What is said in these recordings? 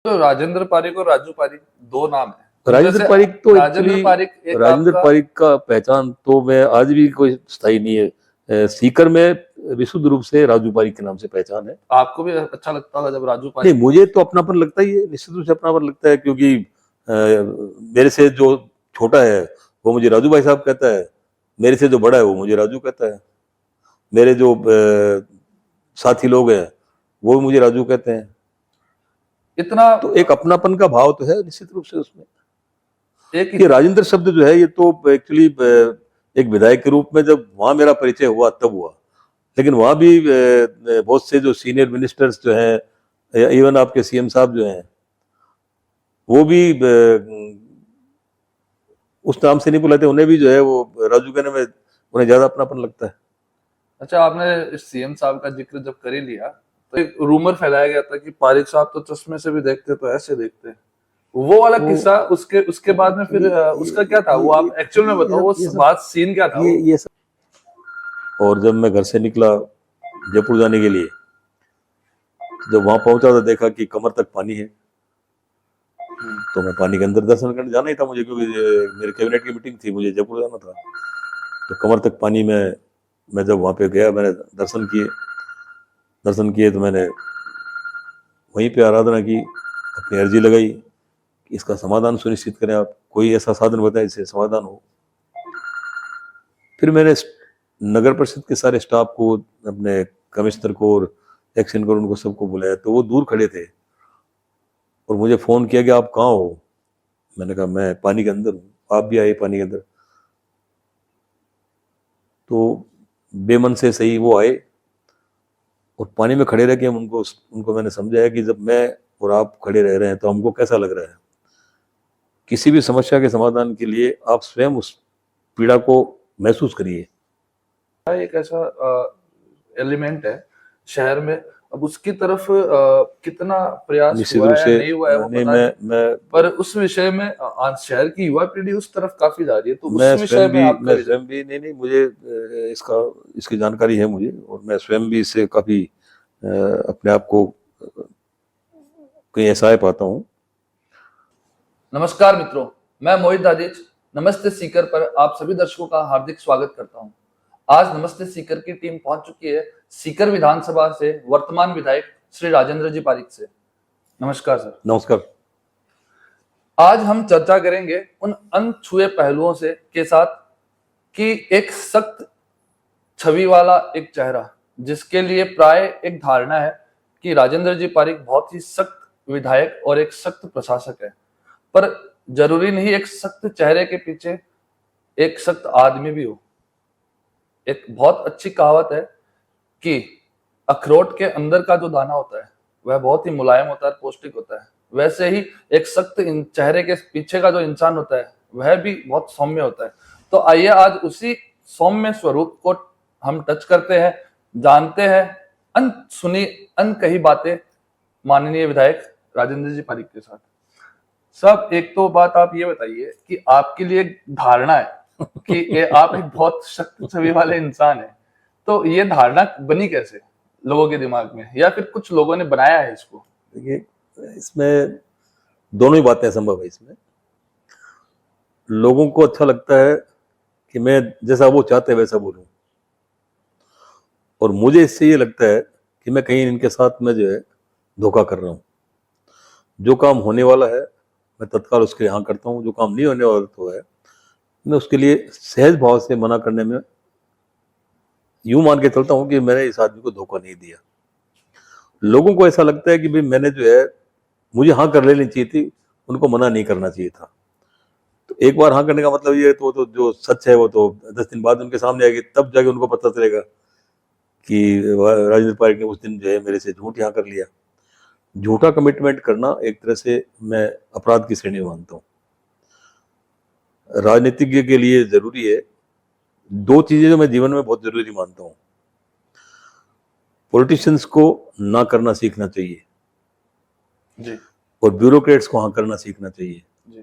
तो राजेंद्र पारिक और राजू पारिक दो नाम है। राजेंद्र पारिक तो राजेंद्र पारिक राजेंद्र पारिक का पहचान तो मैं आज भी कोई स्थायी नहीं है। सीकर में विशुद्ध रूप से राजू पारिक के नाम से पहचान है। आपको भी अच्छा लगता होगा जब राजू पारिक? नहीं, मुझे तो अपनापन लगता ही है, निश्चित रूप से अपनापन लगता है, क्योंकि मेरे से जो छोटा है वो मुझे राजू भाई साहब कहता है, मेरे से जो बड़ा है वो मुझे राजू कहता है, मेरे जो साथी लोग हैं वो मुझे राजू कहते हैं। इतना तो एक अपनापन का भाव तो है निश्चित रूप से उसमें। एक ये राजेंद्र शब्द जो है ये तो एक्चुअली एक विधायक के रूप में जब वहां मेरा परिचय हुआ तब हुआ, लेकिन वहां भी बहुत से जो सीनियर मिनिस्टर्स जो हैं, इवन आपके सीएम साहब जो हैं, वो भी उस नाम से नहीं बुलाते, उन्हें भी जो है वो राजू कहने में उन्हें ज्यादा अपनापन लगता है। अच्छा, आपने सीएम साहब का जिक्र जब कर ही लिया तो एक रूमर फैलाया गया था कि पारिक साहब तो चश्मे से भी देखते तो ऐसे देखते, वो वाला किस्सा उसके बाद में फिर उसका क्या था? वो आप एक्चुअल में बताओ, वो बात सीन क्या था? ये सब। और जब मैं घर से निकला जयपुर जाने के लिए, जब वहां पहुंचा तो देखा कि कमर तक पानी है। तो मैं पानी के अंदर दर्शन करने जाना ही था मुझे, क्योंकि मेरे कैबिनेट की मीटिंग थी, मुझे जयपुर जाना था। तो कमर तक पानी में मैं जब वहां पे गया, मैंने दर्शन किए तो मैंने वहीं पे आराधना की, अपनी अर्जी लगाई कि इसका समाधान सुनिश्चित करें, आप कोई ऐसा साधन बताएं जिससे समाधान हो। फिर मैंने नगर परिषद के सारे स्टाफ को, अपने कमिश्नर को और एक्शन को, उनको सबको बुलाया, तो वो दूर खड़े थे और मुझे फोन किया कि आप कहाँ हो। मैंने कहा मैं पानी के अंदर हूँ, आप भी आए पानी के अंदर। तो बेमन से सही वो आए और पानी में खड़े रह के हम उनको मैंने समझाया कि जब मैं और आप खड़े रह रहे हैं तो हमको कैसा लग रहा है। किसी भी समस्या के समाधान के लिए आप स्वयं उस पीड़ा को महसूस करिए। एक ऐसा एलिमेंट है शहर में, अब उसकी तरफ कितना प्रयास हुआ है या नहीं हुआ है वो पता नहीं, पर उस विषय में शहर की युवा पीढ़ी उस तरफ काफी जा रही है। तो उस विषय में आप स्वयं भी नहीं, मुझे इसकी जानकारी है मुझे, और मैं स्वयं भी इससे काफी अपने आप को कहीं ऐसा पाता हूँ। नमस्कार मित्रों, मैं मोहित दादिच नमस्ते सीकर पर आप सभी दर्शकों का हार्दिक स्वागत करता हूं। आज नमस्ते सीकर की टीम पहुंच चुकी है सीकर विधानसभा से वर्तमान विधायक श्री राजेंद्र जी पारिक से। नमस्कार सर। नमस्कार। आज हम चर्चा करेंगे उन अनछुए पहलुओं से के साथ कि एक सख्त छवि वाला एक चेहरा, जिसके लिए प्राय एक धारणा है कि राजेंद्र जी पारिक बहुत ही सख्त विधायक और एक सख्त प्रशासक है, पर जरूरी नहीं एक सख्त चेहरे के पीछे एक सख्त आदमी भी हो। एक बहुत अच्छी कहावत है कि अखरोट के अंदर का जो दाना होता है वह बहुत ही मुलायम होता है, पौष्टिक होता है। वैसे ही एक सख्त चेहरे के पीछे का जो इंसान होता है वह भी बहुत सौम्य होता है। तो आइए आज उसी सौम्य स्वरूप को हम टच करते हैं, जानते हैं अनसुनी अनकही बातें माननीय विधायक राजेंद्र जी पारिक के साथ। सब एक तो बात आप ये बताइए कि आपके लिए धारणा है कि आप एक बहुत सख्त छवि वाले इंसान हैं, तो ये धारणा बनी कैसे लोगों के दिमाग में, या फिर कुछ लोगों ने बनाया है इसको? देखिए, इसमें दोनों ही बातें संभव है। इसमें लोगों को अच्छा लगता है कि मैं जैसा वो चाहते हैं वैसा बोलूं, और मुझे इससे ये लगता है कि मैं कहीं इनके साथ में जो है धोखा कर रहा हूं। जो काम होने वाला है मैं तत्काल उसके यहाँ करता हूँ, जो काम नहीं होने वाला तो है मैं उसके लिए सहज भाव से मना करने में यूं मान के चलता हूं कि मैंने इस आदमी को धोखा नहीं दिया। लोगों को ऐसा लगता है कि भाई मैंने जो है मुझे हाँ कर लेनी चाहिए थी, उनको मना नहीं करना चाहिए था। तो एक बार हाँ करने का मतलब ये है तो जो सच है वो तो 10 दिन बाद उनके सामने आएगी, तब जाके उनको पता चलेगा कि राजेंद्र पारिक ने उस दिन जो है मेरे से झूठ यहाँ कर लिया। झूठा कमिटमेंट करना एक तरह से मैं अपराध की श्रेणी मानता हूँ। राजनीतिज्ञ के लिए जरूरी है दो चीजें जो मैं जीवन में बहुत जरूरी मानता हूँ। पॉलिटिशियंस को ना करना सीखना चाहिए जी, और ब्यूरोक्रेट्स को हाँ करना सीखना चाहिए जी।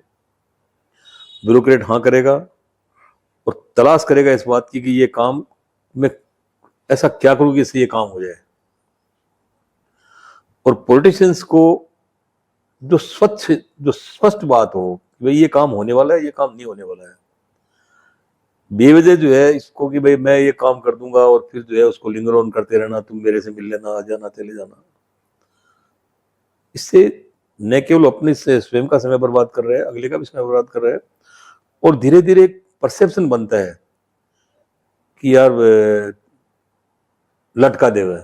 ब्यूरोक्रेट हाँ करेगा और तलाश करेगा इस बात की कि ये काम मैं ऐसा क्या करूं कि इससे ये काम हो जाए, और पॉलिटिशियंस को जो स्पष्ट बात हो कि भाई ये काम होने वाला है, ये काम नहीं होने वाला है। बेवजह जो है इसको कि भाई मैं ये काम कर दूंगा और फिर जो है उसको लिंगर ऑन करते रहना, तुम मेरे से मिल लेना, आ जाना, चले जाना, इससे न केवल अपने से स्वयं का समय बर्बाद कर रहे हैं, अगले का भी समय बर्बाद कर रहे हैं। और धीरे धीरे एक परसेप्शन बनता है कि यार लटका देवे,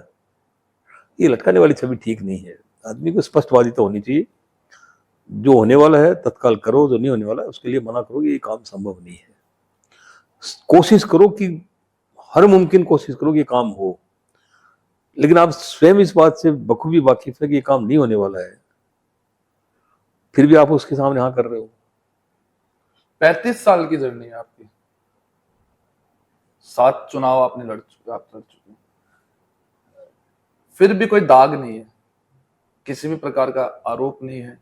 ये लटकाने वाली छवि ठीक नहीं है। आदमी को स्पष्टवादिता होनी चाहिए, जो होने वाला है तत्काल करो, जो नहीं होने वाला है उसके लिए मना करो, ये काम संभव नहीं है। कोशिश करो कि हर मुमकिन कोशिश करो कि ये काम हो, लेकिन आप स्वयं इस बात से बखूबी वाकिफ है कि ये काम नहीं होने वाला है, फिर भी आप उसके सामने हाँ कर रहे हो। 35 साल की जर्नी है आपकी, 7 चुनाव आपने लड़ चुके, आप लड़ चुके हैं, फिर भी कोई दाग नहीं है, किसी भी प्रकार का आरोप नहीं है।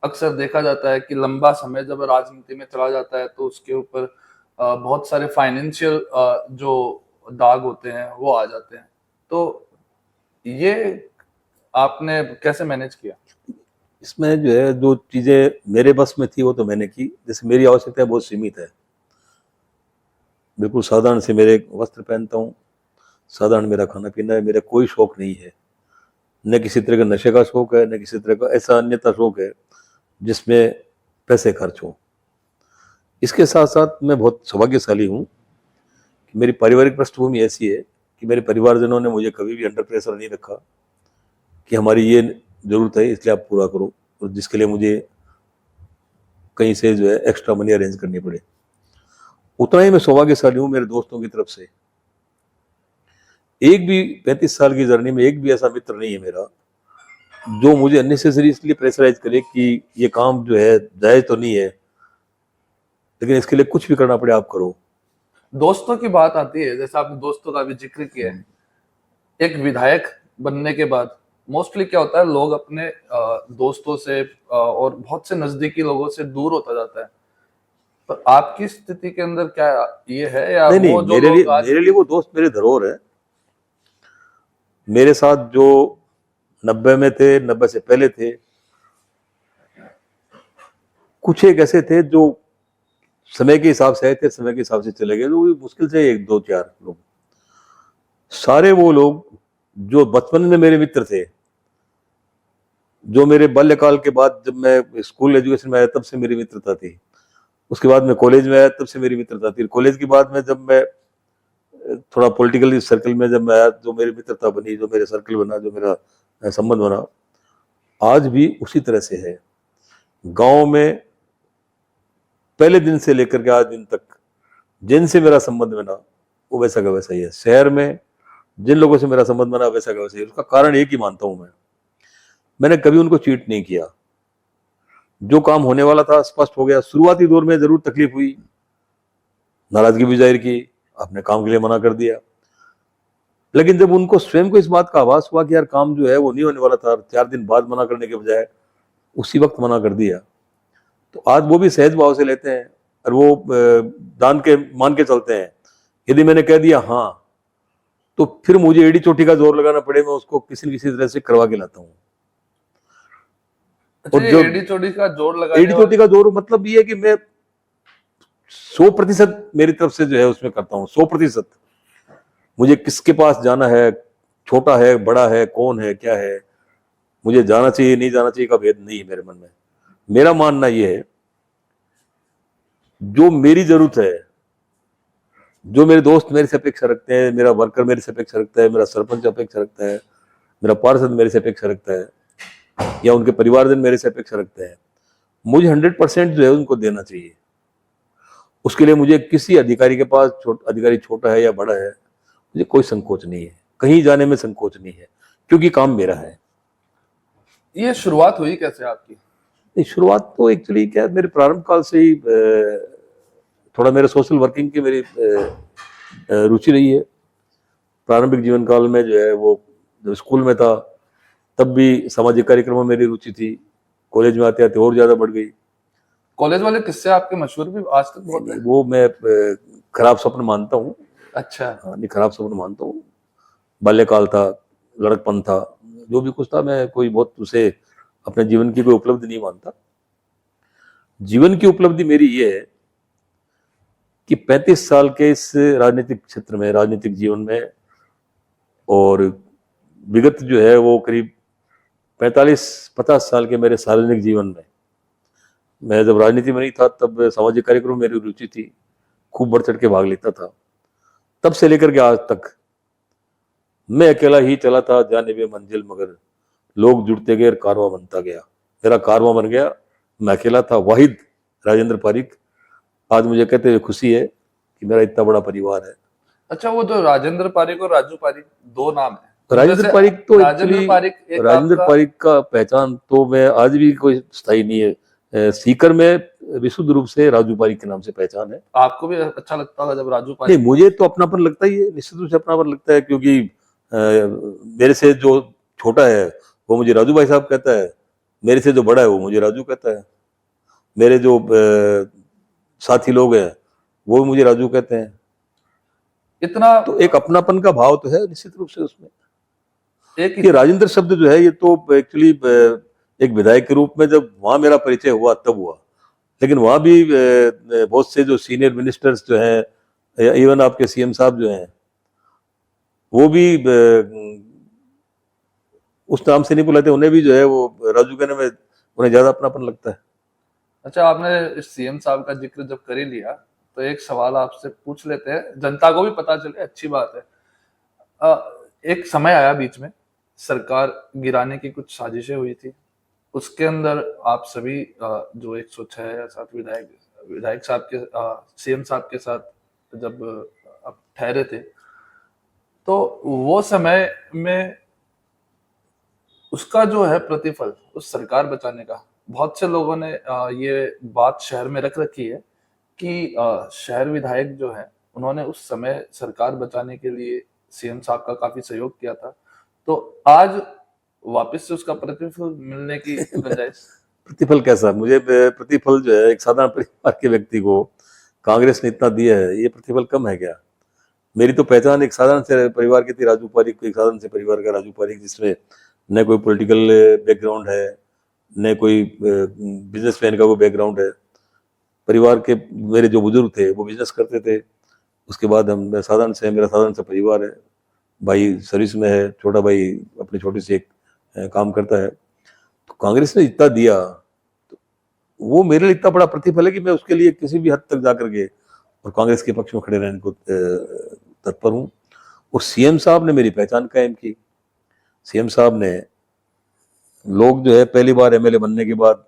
अक्सर देखा जाता है कि लंबा समय जब राजनीति में चला जाता है तो उसके ऊपर बहुत सारे फाइनेंशियल जो दाग होते हैं वो आ जाते हैं। तो ये आपने कैसे मैनेज किया? इसमें जो है जो चीजें मेरे बस में थी वो तो मैंने की। जैसे मेरी आवश्यकता बहुत सीमित है, बिल्कुल साधारण से मेरे वस्त्र पहनता हूँ, साधारण मेरा खाना पीना है, मेरा कोई शौक नहीं है, न किसी तरह का नशे का शौक है, न किसी तरह का ऐसा अन्यथा शौक है जिसमें पैसे खर्च हो। इसके साथ साथ मैं बहुत सौभाग्यशाली हूँ कि मेरी पारिवारिक पृष्ठभूमि ऐसी है कि मेरे परिवारजनों ने मुझे कभी भी अंडर प्रेशर नहीं रखा कि हमारी ये जरूरत है इसलिए आप पूरा करो, और जिसके लिए मुझे कहीं से जो है एक्स्ट्रा मनी अरेंज करनी पड़े। उतना ही मैं सौभाग्यशाली हूँ मेरे दोस्तों की तरफ से। एक भी 35 साल की जर्नी में एक भी ऐसा मित्र नहीं है मेरा जो मुझे अननेसेसरी इसलिए प्रेशराइज करे कि ये काम जो है जायज तो नहीं है, लेकिन इसके लिए कुछ भी करना पड़े आप करो। दोस्तों की बात आती है, जैसे आपने दोस्तों का भी जिक्र किया है, एक विधायक बनने के बाद मोस्टली क्या होता है, लोग अपने दोस्तों से और बहुत से नजदीकी लोगों से दूर होता जाता है। तो आपकी स्थिति के अंदर क्या ये है, या नहीं वो नहीं, जो लोग आज मेरे लिए वो दोस्त मेरे धरोहर है। मेरे साथ जो 90 में थे, 90 से पहले थे, कुछ एक ऐसे थे जो समय के हिसाब से आए थे, समय के हिसाब से चले गए, तो मुश्किल से 1 2 4 लोग। सारे वो लोग जो बचपन में मेरे मित्र थे, जो मेरे बाल्यकाल के बाद जब मैं स्कूल एजुकेशन में आया तब से मेरी मित्रता थी, उसके बाद मैं कॉलेज में आया तब से मेरी मित्रता थी, कॉलेज के बाद में जब मैं थोड़ा पॉलिटिकल सर्कल में जब मैं आया, जो मेरी मित्रता बनी, जो मेरे सर्कल बना, जो मेरा संबंध बना, आज भी उसी तरह से है। गांव में पहले दिन से लेकर के आज दिन तक जिनसे मेरा संबंध बना वो वैसा का वैसा ही है। शहर में जिन लोगों से मेरा संबंध बना वैसा का वैसा ही है। उसका कारण एक ही मानता हूं मैंने कभी उनको चीट नहीं किया। जो काम होने वाला था स्पष्ट हो गया। शुरुआती दौर में जरूर तकलीफ हुई, नाराजगी भी जाहिर की, अपने काम के लिए मना कर दिया, लेकिन जब उनको स्वयं को इस बात का आभास हुआ कि यार काम जो है वो नहीं होने वाला था, 4 दिन बाद मना करने के बजाय उसी वक्त मना कर दिया, तो आज वो भी सहज भाव से लेते हैं और वो दान के मान के चलते हैं। यदि मैंने कह दिया हाँ, तो फिर मुझे एड़ी चोटी का जोर लगाना पड़े, मैं उसको किसी न किसी तरह से करवा के लाता हूँ। और जो एडी चोटी का जोर लगा, एडी चोटी का जोर मतलब ये है कि मैं 100% मेरी तरफ से जो है उसमें करता हूँ। 100% मुझे किसके पास जाना है, छोटा है बड़ा है, कौन है क्या है, मुझे जाना चाहिए नहीं जाना चाहिए का भेद नहीं है मेरे मन में। मेरा मानना यह है जो मेरी जरूरत है, जो मेरे दोस्त मेरे से अपेक्षा रखते हैं, मेरा वर्कर मेरे से अपेक्षा रखता है, मेरा सरपंच अपेक्षा रखता है, मेरा पार्षद मेरे से अपेक्षा रखता है, या उनके परिवारजन मेरे से अपेक्षा रखते हैं, मुझे 100% जो है उनको देना चाहिए। उसके लिए मुझे किसी अधिकारी के पास अधिकारी छोटा है या बड़ा है, मुझे कोई संकोच नहीं है, कहीं जाने में संकोच नहीं है, क्योंकि काम मेरा है। ये शुरुआत हुई कैसे आपकी? शुरुआत तो एक्चुअली क्या, मेरे प्रारंभ काल से ही थोड़ा मेरे सोशल वर्किंग की मेरी रुचि रही है। प्रारंभिक जीवन काल में जो है वो जब स्कूल में था तब भी सामाजिक कार्यक्रमों में मेरी रुचि थी, कॉलेज में आते आते और ज्यादा बढ़ गई। कॉलेज वाले किस्से आपके मशहूर भी आज तक बहुत है। वो मैं खराब स्वप्न मानता हूँ। अच्छा। हाँ, नहीं खराब स्वप्न मानता हूँ। बाल्यकाल था, लड़कपन था, जो भी कुछ था, मैं कोई बहुत उसे अपने जीवन की कोई उपलब्धि नहीं मानता। जीवन की उपलब्धि मेरी ये है कि 35 साल के इस राजनीतिक क्षेत्र में, राजनीतिक जीवन में, और विगत जो है वो करीब 45-50 साल के मेरे सार्वजनिक जीवन में, मैं जब राजनीति में नहीं था तब सामाजिक कार्यक्रम में मेरी रुचि थी, खूब बढ़ चढ़ के भाग लेता था। तब से लेकर के आज तक मैं अकेला ही चला था जाने बे मंजिल, मगर लोग जुड़ते गए और कारवां बनता गया। मेरा कारवां बन गया, मैं अकेला था, वाहिद राजेंद्र पारिक। आज मुझे कहते हुए खुशी है कि मेरा इतना बड़ा परिवार है। अच्छा, वो जो राजेंद्र पारिक और राजू पारिक दो नाम है, राजेंद्र जैसे पारिक तो राजेंद्र एक्चुअली, पारिक एक राजेंद्र आपका, पारिक का पहचान तो मैं आज भी कोई स्थायी नहीं है। सीकर में विशुद्ध रूप से राजू पारिक के नाम से पहचान है। आपको भी अच्छा लगता होगा जब राजू नहीं, पारिक, मुझे तो अपनापन लगता ही है, निश्चित रूप से अपनापन लगता है, क्योंकि मेरे से जो छोटा है वो मुझे राजू भाई साहब कहता है, मेरे से जो बड़ा है वो मुझे राजू कहता है, मेरे जो साथी लोग हैं वो भी मुझे राजू कहते हैं। इतना तो एक अपनापन का भाव तो है निश्चित रूप से उसमें। एक ये राजेंद्र शब्द जो है ये तो एक्चुअली एक विधायक के रूप में जब वहां मेरा परिचय हुआ तब हुआ, लेकिन वहां भी बहुत से जो सीनियर मिनिस्टर्स जो हैं, इवन आपके सीएम साहब जो हैं, वो भी उस नाम से नहीं बुलाते, उन्हें भी जो है वो राजू कहने में उन्हें ज्यादा अपनापन लगता है। अच्छा, आपने सीएम साहब का जिक्र जब कर ही लिया तो एक सवाल आपसे पूछ लेते हैं, जनता को भी पता चले, अच्छी बात है। एक समय आया बीच में, सरकार गिराने की कुछ साजिशें हुई थी, उसके अंदर आप सभी जो 106 या 7 विधायक साहब के सीएम साहब के साथ जब आप ठहरे थे, तो वो समय में उसका जो है प्रतिफल, उस सरकार बचाने का, बहुत से लोगों ने ये बात शहर में रख रखी है कि शहर विधायक जो है उन्होंने उस समय सरकार बचाने के लिए सीएम साहब का काफी सहयोग किया था। तो आज वापस से उसका प्रतिफल मिलने की गुंजाइश? प्रतिफल कैसा? मुझे प्रतिफल जो है एक साधारण परिवार के व्यक्ति को कांग्रेस ने इतना दिया है, ये प्रतिफल कम है क्या? मेरी तो पहचान एक साधारण से परिवार की थी, राजू पारिक, एक साधारण से परिवार का राजू पारिक, जिसमें न कोई पॉलिटिकल बैकग्राउंड है, न कोई बिजनेसमैन का कोई बैकग्राउंड है। परिवार के मेरे जो बुजुर्ग थे वो बिजनेस करते थे, उसके बाद मेरा साधारण सा परिवार है। भाई सर्विस में है, छोटा भाई अपनी छोटी सी एक काम करता है। तो कांग्रेस ने इतना दिया, तो वो मेरे लिए इतना बड़ा प्रतिफल है कि मैं उसके लिए किसी भी हद तक जाकर के और कांग्रेस के पक्ष में खड़े रहने को तत्पर हूँ। और सीएम साहब ने मेरी पहचान कायम की। सीएम साहब ने, लोग जो है पहली बार एमएलए बनने के बाद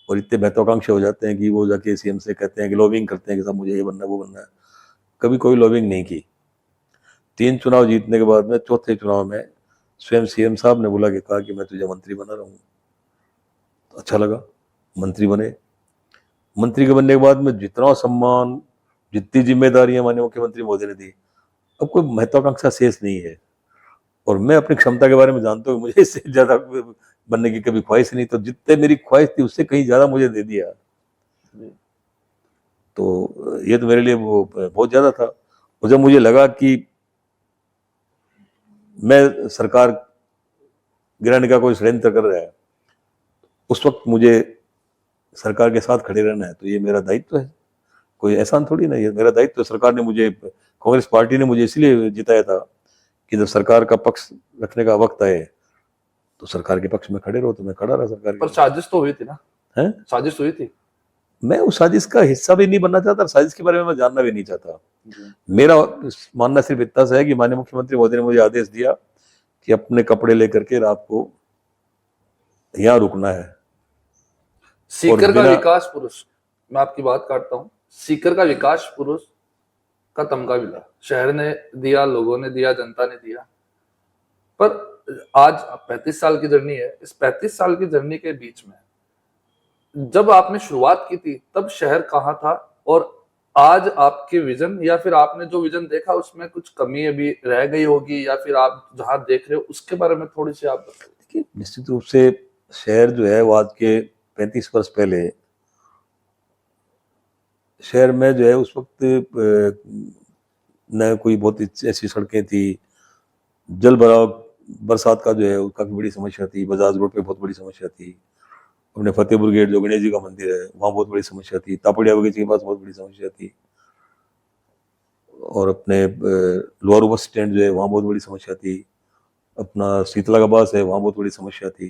और इतने महत्वाकांक्षी हो जाते हैं कि वो जाके सीएम से कहते हैं कि लॉबिंग करते हैं कि साहब मुझे ये बनना है वो बनना है। कभी कोई लॉबिंग नहीं की। 3 चुनाव जीतने के बाद में चौथे चुनाव में स्वयं सीएम साहब ने बुला के कहा कि मैं तुझे मंत्री बना रहा हूँ। तो अच्छा लगा, मंत्री बने। मंत्री के बनने के बाद में जितना सम्मान, जितनी जिम्मेदारियां माननीय मुख्यमंत्री मोदी ने दी, अब कोई महत्वाकांक्षा शेष नहीं है। और मैं अपनी क्षमता के बारे में जानता हूँ, मुझे इससे ज्यादा बनने की कभी ख्वाहिश नहीं, तो जितने मेरी ख्वाहिश थी उससे कहीं ज्यादा मुझे दे दिया। तो ये तो मेरे लिए वो बहुत ज्यादा था। और जब मुझे लगा कि मैं सरकार गिराने का कोई षड्यंत्र कर रहा है, उस वक्त मुझे सरकार के साथ खड़े रहना है, तो ये मेरा दायित्व है, कोई एहसान थोड़ी ना, ये मेरा दायित्व है। सरकार ने मुझे, कांग्रेस पार्टी ने मुझे इसलिए जिताया था कि जब सरकार का पक्ष रखने का वक्त आए तो सरकार के पक्ष में खड़े रहो, तो मैं खड़ा रहा सरकार के पर पक्ष साजिश तो हुई थी ना? में। साजिश हुई थी। मैं उस साजिश का हिस्सा भी नहीं बनना चाहता, साजिश के बारे में मैं जानना भी नहीं चाहता। मेरा मानना सिर्फ इतना सा है कि माननीय मुख्यमंत्री मोदी ने मुझे आदेश दिया कि अपने कपड़े लेकर के रात को यहाँ रुकना है। सीकर का बिना- विकास पुरुष, मैं आपकी बात काटता हूँ, सीकर का विकास पुरुष का तमगा मिला, शहर ने दिया, लोगों ने दिया, जनता ने दिया। पर आज 35 साल की जर्नी है, इस 35 साल की जर्नी के बीच में जब आपने शुरुआत की थी तब शहर कहाँ था, और आज आपके विजन या फिर आपने जो विजन देखा उसमें कुछ कमी अभी रह गई होगी, या फिर आप जहां देख रहे हो उसके बारे में थोड़ी सी आप बताइए। देखिए, निश्चित रूप से शहर जो है वो आज के 35 वर्ष पहले शहर में जो है उस वक्त न कोई बहुत ऐसी सड़कें थी, जल भराव बरसात का जो है वो काफी बड़ी समस्या थी। बजाज रोड पे बहुत बड़ी समस्या थी। अपने फतेहपुर गेट जो गणेश जी का मंदिर है वहाँ बहुत बड़ी समस्या थी। तापड़िया बगीचे के पास बहुत बड़ी समस्या थी। और अपने लोअर बस स्टैंड जो है वहाँ बहुत बड़ी समस्या थी। अपना शीतला का बास है वहाँ बहुत बड़ी समस्या थी।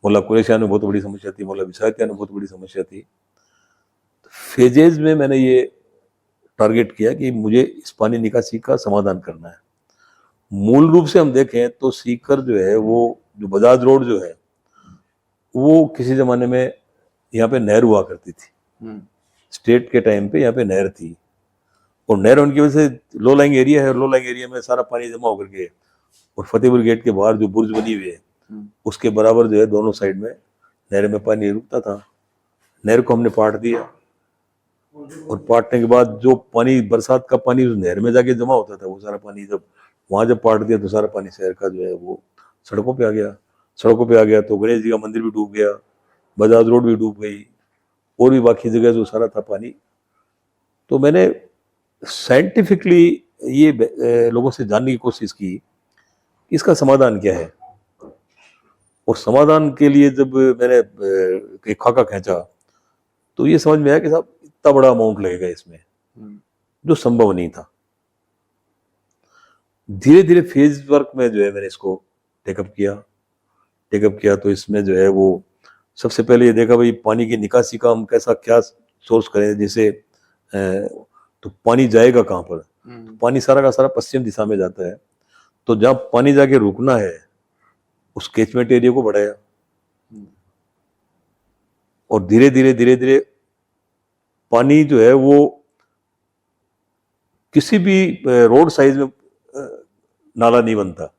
मोहल्ला कुरेशिया में बहुत बड़ी समस्या थी। मोहल्ला विसायतिया में बहुत बड़ी समस्या थी। फेजेज में मैंने ये टारगेट किया कि मुझे इस पानी निकासी का समाधान करना है। मूल रूप से हम देखें तो सीकर जो है वो जो बजाज रोड जो है वो किसी जमाने में यहाँ पे नहर हुआ करती थी। स्टेट के टाइम पे यहाँ पे नहर थी और नहर होने की वजह से लो लाइंग एरिया है और लो लाइंग एरिया में सारा पानी जमा होकर के और फतेहपुर गेट के बाहर जो बुर्ज बनी हुई है उसके बराबर जो है दोनों साइड में नहर में पानी रुकता था। नहर को हमने पाट दिया और पाटने के बाद जो पानी बरसात का पानी उस नहर में जाके जमा होता था वो सारा पानी जब वहां जब पाट दिया तो सारा पानी शहर का जो है वो सड़कों पे आ गया। सड़कों पे आ गया तो गणेश जी का मंदिर भी डूब गया, बजाज रोड भी डूब गई और भी बाकी जगह जो सारा था पानी। तो मैंने साइंटिफिकली ये लोगों से जानने की कोशिश की कि इसका समाधान क्या है। और समाधान के लिए जब मैंने एक खाका खींचा तो ये समझ में आया कि साहब इतना बड़ा अमाउंट लगेगा इसमें जो संभव नहीं था। धीरे धीरे फेज वर्क में जो है मैंने इसको टेकअप किया तो इसमें जो है वो सबसे पहले ये देखा भाई पानी की निकासी का हम कैसा क्या सोर्स करें। जैसे तो पानी जाएगा कहाँ पर, तो पानी सारा का सारा पश्चिम दिशा में जाता है। तो जहाँ पानी जाके रुकना है उस कैचमेंट एरिया को बढ़ाया और धीरे धीरे पानी जो है वो किसी भी रोड साइज में नाला नहीं बनता।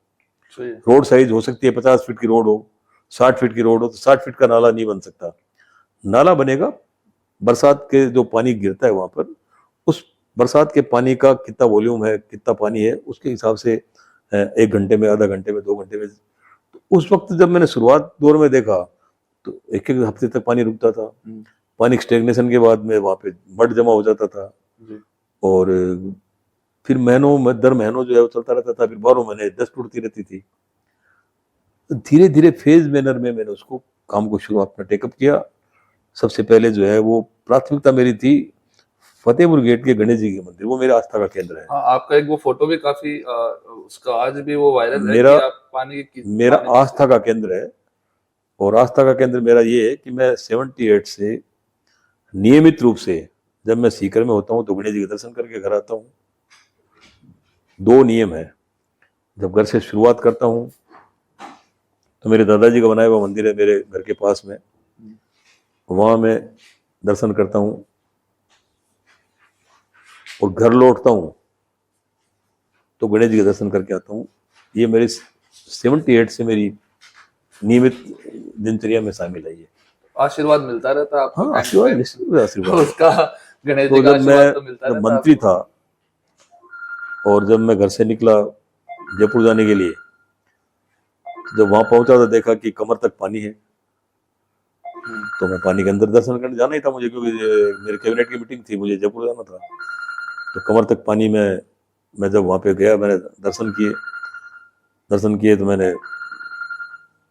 रोड साइज हो सकती है 50 फीट की रोड हो, 60 फीट की रोड हो, तो 60 फीट का नाला नहीं बन सकता। नाला बनेगा बरसात के जो पानी गिरता है वहां पर, उस बरसात के पानी का कितना वॉल्यूम है, कितना पानी है, उसके हिसाब से 1 घंटे में, आधा घंटे में, 2 घंटे में। तो उस वक्त जब मैंने शुरुआत दौर में देखा तो एक हफ्ते तक पानी रुकता था। पानी स्टेगनेशन के बाद में वहां पे मड जमा हो जाता था और फिर महीनों दर महीनों जो है वो चलता रहता था। फिर 12 महीने डस्ट टूटती रहती थी। तो धीरे धीरे फेज मैनर में मैंने उसको काम को शुरुआत में टेकअप किया। सबसे पहले जो है वो प्राथमिकता मेरी थी फतेहपुर गेट के गणेश जी के मंदिर, वो मेरा आस्था का केंद्र है। हाँ, आपका एक वो फोटो भी काफी उसका आज भी वो वायरल है मेरा कि आप पानी की मेरा आस्था का केंद्र है। और आस्था का केंद्र मेरा ये है कि मैं 78 से नियमित रूप से जब मैं सीकर में होता हूँ तो गणेश जी के दर्शन करके घर आता हूँ। 2 नियम है। जब घर से शुरुआत करता हूँ तो मेरे दादाजी का बनाया हुआ मंदिर है मेरे घर के पास में, वहां मैं दर्शन करता हूँ और घर लौटता हूँ तो गणेश जी के दर्शन करके आता हूँ। ये मेरे 78 से मेरी नियमित दिनचर्या में शामिल है। ये आशीर्वाद मिलता रहता है आपको? हाँ, आशीर्वाद निश्चित रूप से आशीर्वाद। उसका गणेश तो जी का जब मैं आशीर्वाद तो मिलता जब रहता मंत्री है था और जब मैं घर से निकला जयपुर जाने के लिए, तो जब वहां पहुंचा तो देखा कि कमर तक पानी है। तो मैं पानी के अंदर दर्शन करने जाना ही था मुझे, क्योंकि मेरे कैबिनेट की मीटिंग थी, मुझे जयपुर जाना था। तो कमर तक पानी में मैं जब वहां पे गया, मैंने दर्शन किए तो मैंने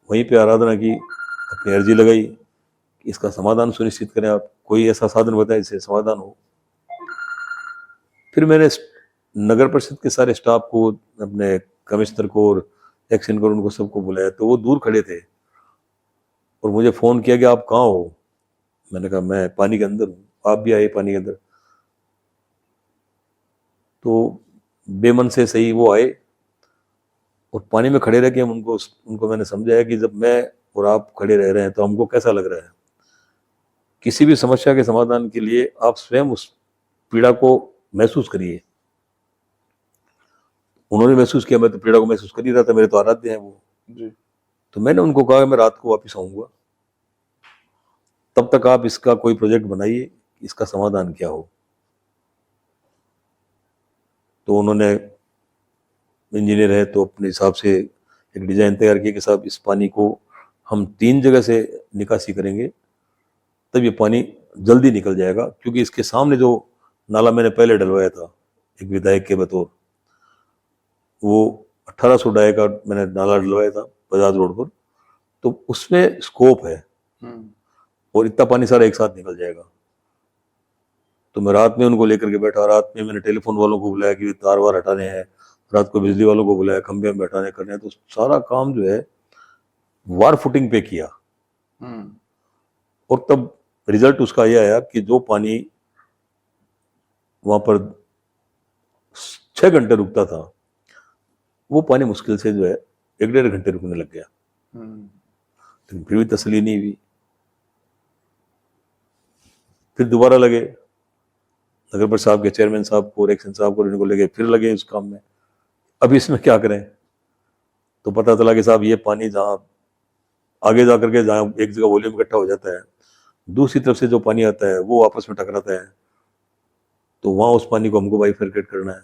वहीं पे आराधना की, अपनी अर्जी लगाई कि इसका समाधान सुनिश्चित करें, आप कोई ऐसा साधन बताएं जिससे समाधान हो। फिर मैंने नगर परिषद के सारे स्टाफ को, अपने कमिश्नर को और एक्शन को, उनको सबको बुलाया। तो वो दूर खड़े थे और मुझे फोन किया कि आप कहाँ हो। मैंने कहा मैं पानी के अंदर हूँ, आप भी आए पानी के अंदर। तो बेमन से सही वो आए और पानी में खड़े रह के हम उनको मैंने समझाया कि जब मैं और आप खड़े रह रहे हैं तो हमको कैसा लग रहा है। किसी भी समस्या के समाधान के लिए आप स्वयं उस पीड़ा को महसूस करिए। उन्होंने महसूस किया, मैं तो पीड़ा को महसूस कर ही रहा था, मेरे तो आराध्य हैं वो जी। तो मैंने उनको कहा मैं रात को वापस आऊंगा, तब तक आप इसका कोई प्रोजेक्ट बनाइए, इसका समाधान क्या हो। तो उन्होंने, इंजीनियर है तो अपने हिसाब से एक डिजाइन तैयार किया कि साहब इस पानी को हम 3 जगह से निकासी करेंगे तब ये पानी जल्दी निकल जाएगा। क्योंकि इसके सामने जो नाला मैंने पहले डलवाया था एक विधायक के बतौर, वो 1800 डाय का मैंने नाला डलवाया था बजाज रोड पर, तो उसमें स्कोप है और इतना पानी सारा एक साथ निकल जाएगा। तो मैं रात में उनको लेकर के बैठा, रात में मैंने टेलीफोन वालों को बुलाया कि तार वार हटाने हैं, रात को बिजली वालों को बुलाया खंभे में बैठाने करने हैं, तो सारा काम जो है वार फुटिंग पे किया। और तब रिजल्ट उसका यह आया कि जो पानी वहां पर 6 घंटे रुकता था, वो पानी मुश्किल से जो है 1-1.5 घंटे रुकने लग गया। लेकिन फिर भी तसल्ली नहीं हुई। फिर दोबारा लगे नगर परिषद साहब के चेयरमैन साहब को और एक्शन साहब को, इनको लेके फिर लगे उस काम में। अभी इसमें क्या करें? तो पता चला कि साहब ये पानी जहाँ आगे जा करके जहाँ एक जगह वॉल्यूम इकट्ठा हो जाता है, दूसरी तरफ से जो पानी आता है वो आपस में टकराता है, तो वहां उस पानी को हमको बाइफरकेट करना है।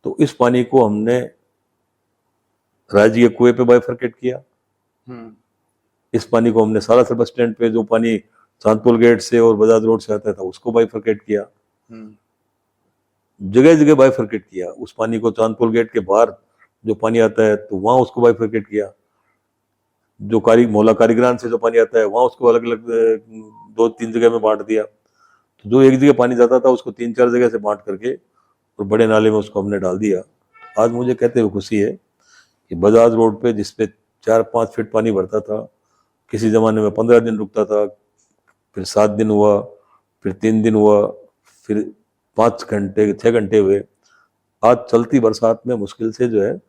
तो इस पानी को हमने राज्य के कुएं पे बाइफरकेट किया। इस पानी को हमने सालासर बस स्टैंड पे जो पानी चांदपुर गेट से और बजाज रोड से आता था उसको बाइफरकेट किया। जगह जगह बाइफरकेट किया। उस पानी को चांदपुर गेट के बाहर जो पानी आता है तो वहां उसको बाइफरकेट किया। जो मोहल्ला कारीगरान से जो पानी आता है वहां उसको अलग अलग 2-3 जगह में बांट दिया। तो जो एक जगह पानी जाता था उसको 3-4 जगह से बांट करके और बड़े नाले में उसको हमने डाल दिया। आज मुझे कहते हुए खुशी है कि बजाज रोड पे जिसपे 4-5 फीट पानी भरता था, किसी जमाने में 15 दिन रुकता था, फिर 7 दिन हुआ, फिर 3 दिन हुआ, फिर 5 घंटे 6 घंटे हुए। आज चलती बरसात में मुश्किल से जो है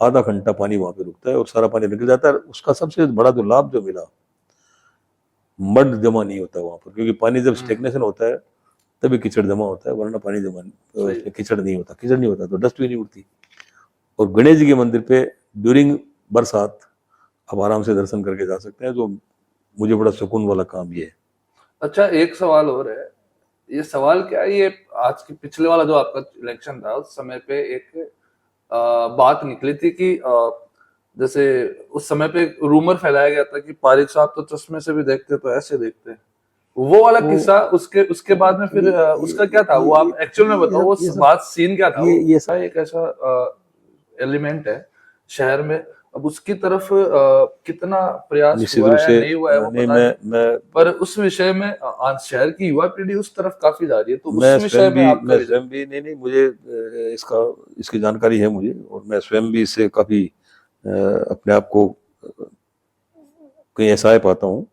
आधा घंटा पानी वहां पे रुकता है और सारा पानी निकल जाता है। उसका सबसे बड़ा जो लाभ जो मिला, मड जमा नहीं होता वहां पर, क्योंकि पानी जब स्टेगनेशन होता है तभी कीचड़ जमा होता है, वरना पानी जमा कीचड़ नहीं होता तो डस्ट भी नहीं उड़ती। और गणेश जी के मंदिर पे ड्यूरिंग बरसात आप आराम से दर्शन करके जा सकते हैं, जो मुझे बड़ा सुकून वाला काम ये है। अच्छा, एक सवाल और है। ये सवाल क्या है, ये आज के पिछले वाला जो आपका इलेक्शन था उस समय पे एक बात निकली थी कि जैसे उस समय पे रूमर फैलाया गया था कि पारिक साहब तो चश्मे से भी देखते तो ऐसे देखते। वो वाला किस्सा, उसके बाद में फिर उसका क्या था, वो आप एक्चुअल में बताओ, वो बात सीन क्या था? ये एक ऐसा एलिमेंट है शहर में, अब उसकी तरफ कितना प्रयास हुआ है नहीं हुआ है वो पता नहीं, पर उस विषय में आज शहर की युवा पीढ़ी उस तरफ काफी जा रही है। तो उस विषय में आपका स्वयं भी नहीं मुझे इसकी जानकारी है मुझे, और मैं स्वयं भी इससे काफी अपने आप को कहीं ऐसा पाता हूँ।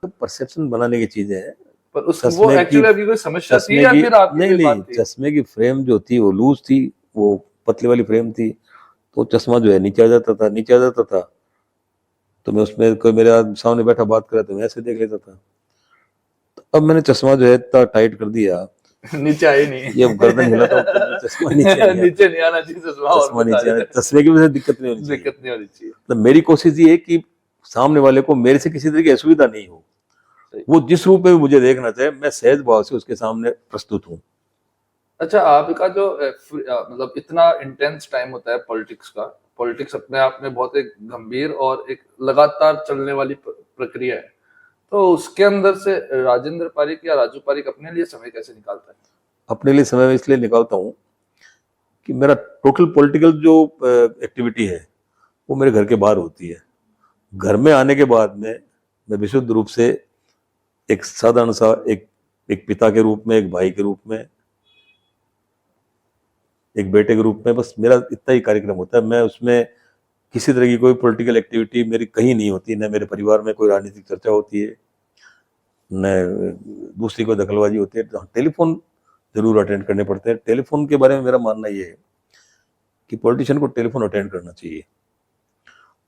तो परसेप्शन बनाने की चीजें हैं, पर वो एक्चुअली अभी कोई समस्या थी या फिर आपकी नहीं, चश्मे की फ्रेम जो थी वो लूज थी, वो पतली वाली फ्रेम थी, तो चश्मा जो है नीचे आ जाता था। तो मैं उसमें कोई मेरे सामने बैठा बात कर रहा था मैं ऐसे देख लेता था। तो अब मैंने चश्मा जो है इतना टाइट कर दिया नीचे आई नहीं, ये गर्दन हिलाता हूं चश्मा नीचे नहीं आना चाहिए, चश्मा नीचे, चश्मे की वजह से दिक्कत नहीं होनी चाहिए। तो मेरी कोशिश ये है कि सामने वाले को मेरे से किसी तरह की असुविधा नहीं हो, वो जिस रूप में मुझे देखना चाहे मैं सहज भाव से उसके सामने प्रस्तुत हूँ। अच्छा, आपका जो मतलब इतना इंटेंस टाइम होता है पॉलिटिक्स का, पॉलिटिक्स अपने आप में बहुत एक गंभीर और एक लगातार चलने वाली प्रक्रिया है, तो उसके अंदर से राजेंद्र पारिक या राजू पारिक अपने लिए समय कैसे निकालता है? अपने लिए समय इसलिए निकालता हूँ कि मेरा टोटल पॉलिटिकल जो एक्टिविटी है वो मेरे घर के बाहर होती है। घर में आने के बाद में मैं विशुद्ध रूप से एक साधारण सा एक पिता के रूप में, एक भाई के रूप में, एक बेटे के रूप में, बस मेरा इतना ही कार्यक्रम होता है। मैं उसमें किसी तरह की कोई पॉलिटिकल एक्टिविटी मेरी कहीं नहीं होती, न मेरे परिवार में कोई राजनीतिक चर्चा होती है, न दूसरी कोई दखलबाजी होती है। टेलीफोन जरूर अटेंड करने पड़ते हैं। टेलीफोन के बारे में मेरा मानना ये है कि पॉलिटिशियन को टेलीफोन अटेंड करना चाहिए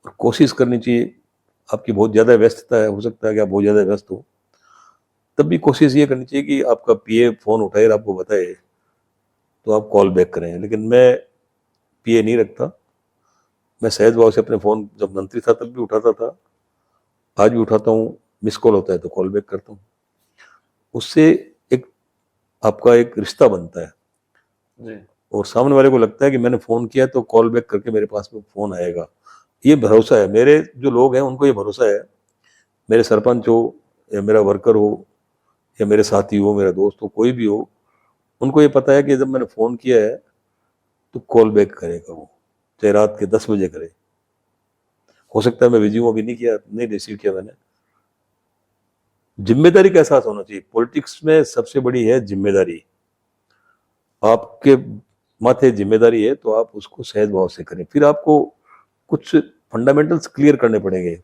और कोशिश करनी चाहिए। आपकी बहुत ज़्यादा व्यस्तता है, हो सकता है कि आप बहुत ज़्यादा व्यस्त हो, तब भी कोशिश ये करनी चाहिए कि आपका पीए फ़ोन उठाए और आपको बताए तो आप कॉल बैक करें। लेकिन मैं पीए नहीं रखता, मैं सहज भाव से अपने फ़ोन जब मंत्री था तब भी उठाता था, आज भी उठाता हूँ। मिस कॉल होता है तो कॉल बैक करता हूँ। उससे एक आपका एक रिश्ता बनता है जी। और सामने वाले को लगता है कि मैंने फ़ोन किया तो कॉल बैक करके मेरे पास में फ़ोन आएगा, ये भरोसा है। मेरे जो लोग हैं उनको ये भरोसा है, मेरे सरपंच हो या मेरा वर्कर हो या मेरे साथी हो, मेरा दोस्त हो, कोई भी हो, उनको ये पता है कि जब मैंने फ़ोन किया है तो कॉल बैक करेगा वो। चाहे रात के 10 बजे करे। हो सकता है मैं बिजी हूं, अभी नहीं किया, नहीं रिसीव किया मैंने। जिम्मेदारी का एहसास होना चाहिए। पॉलिटिक्स में सबसे बड़ी है जिम्मेदारी। आपके माथे जिम्मेदारी है तो आप उसको सहज भाव से करें। फिर आपको कुछ फंडामेंटल्स क्लियर करने पड़ेंगे।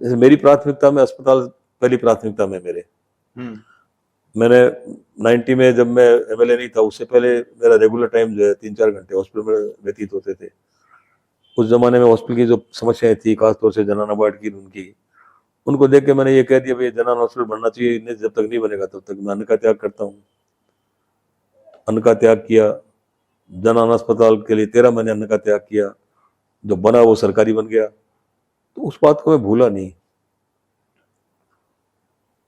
जैसे मेरी प्राथमिकता में अस्पताल पहली प्राथमिकता में मेरे। मैंने 90 में जब मैं एमएलए नहीं था, उससे पहले मेरा रेगुलर टाइम जो है 3-4 घंटे हॉस्पिटल में व्यतीत होते थे। उस जमाने में हॉस्पिटल की जो समस्याएं थी, खासतौर से जनाना वार्ड की, उनको देख के मैंने ये कह दिया भाई जनाना हॉस्पिटल बनना चाहिए, इन्हें जब तक नहीं बनेगा तब तक मैं अन्न का त्याग करता हूँ। अन्न का त्याग किया। जनाना अस्पताल के लिए 13 महीने अन्न का त्याग किया। जो बना वो सरकारी बन गया। तो उस बात को मैं भूला नहीं।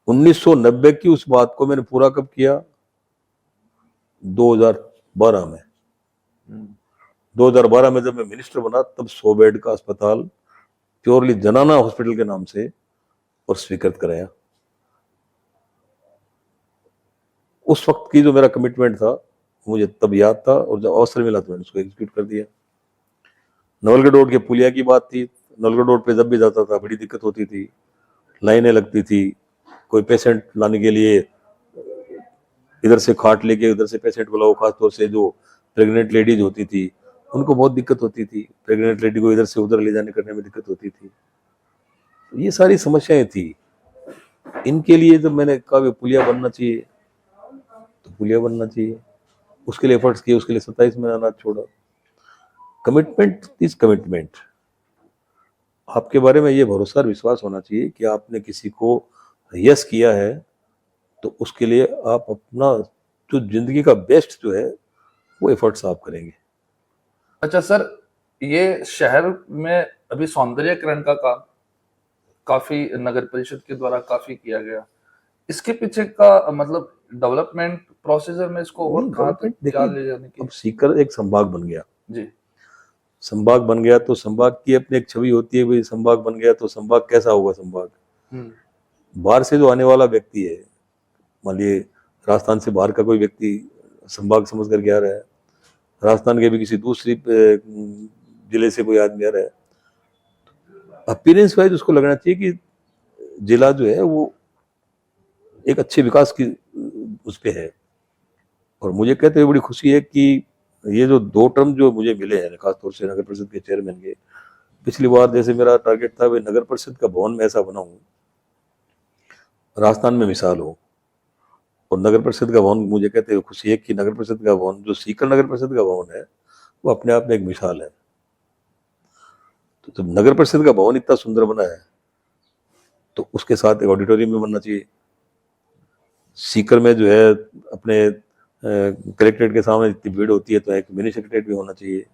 1990 की उस बात को मैंने पूरा कब किया? 2012 में। 2012 में जब मैं मिनिस्टर बना तब 100 बेड का अस्पताल प्योरली जनाना हॉस्पिटल के नाम से और स्वीकृत कराया। उस वक्त की जो मेरा कमिटमेंट था मुझे तब याद था, और जब अवसर मिला तो मैंने उसको एग्जीक्यूट कर दिया। नवलगढ़ रोड के पुलिया की बात थी। नवलगढ़ रोड पे जब भी जाता था बड़ी दिक्कत होती थी, लाइनें लगती थी। कोई पेशेंट लाने के लिए इधर से खाट लेके उधर से पेशेंट को लाओ, खासतौर से जो प्रेग्नेंट लेडीज होती थी उनको बहुत दिक्कत होती थी। प्रेग्नेंट लेडी को इधर से उधर ले जाने करने में दिक्कत होती थी। तो ये सारी समस्याएं थी। इनके लिए जब मैंने कहा पुलिया बनना चाहिए तो पुलिया बनना चाहिए, उसके लिए एफर्ट्स किए। उसके लिए 27 में अनाज छोड़ा। Commitment is commitment. आपके बारे में ये भरोसा और विश्वास होना चाहिए कि आपने किसी को यस किया है तो उसके लिए आप अपना जो जिंदगी का बेस्ट जो है वो एफर्ट्स आप करेंगे। अच्छा सर, ये शहर में अभी सौंदर्यकरण का काम काफी नगर परिषद के द्वारा काफी किया गया। इसके पीछे का मतलब डेवलपमेंट प्रोसीजर में इसको और कहाँ तक क्या ले जाने की? अब सीकर एक संभाग बन गया जी। संभाग बन गया तो संभाग की अपनी एक छवि होती है। भाई संभाग बन गया तो संभाग कैसा होगा? संभाग बाहर से जो आने वाला व्यक्ति है, मान लिए राजस्थान से बाहर का कोई व्यक्ति संभाग समझ कर के आ रहा है, राजस्थान के भी किसी दूसरी जिले से कोई आदमी आ रहा है, अपीयरेंस वाइज उसको लगना चाहिए कि जिला जो है वो एक अच्छे विकास की उस पे है। और मुझे कहते हुए बड़ी खुशी है कि ये जो 2 टर्म जो मुझे मिले हैं खासतौर से नगर परिषद के चेयरमैन के, पिछली बार जैसे मेरा टारगेट था भाई नगर परिषद का भवन में ऐसा बनाऊं राजस्थान में मिसाल हो। और नगर परिषद का भवन, मुझे कहते हुए खुशी है कि नगर परिषद का भवन जो सीकर नगर परिषद का भवन है वो अपने आप में एक मिसाल है। तो जब नगर परिषद का भवन इतना सुंदर बना है तो उसके साथ एक ऑडिटोरियम भी बनना चाहिए। सीकर में जो है अपने कलेक्ट्रेट के सामने इतनी भीड़ होती है तो एक मिनी सेक्रेटरीट भी होना चाहिए।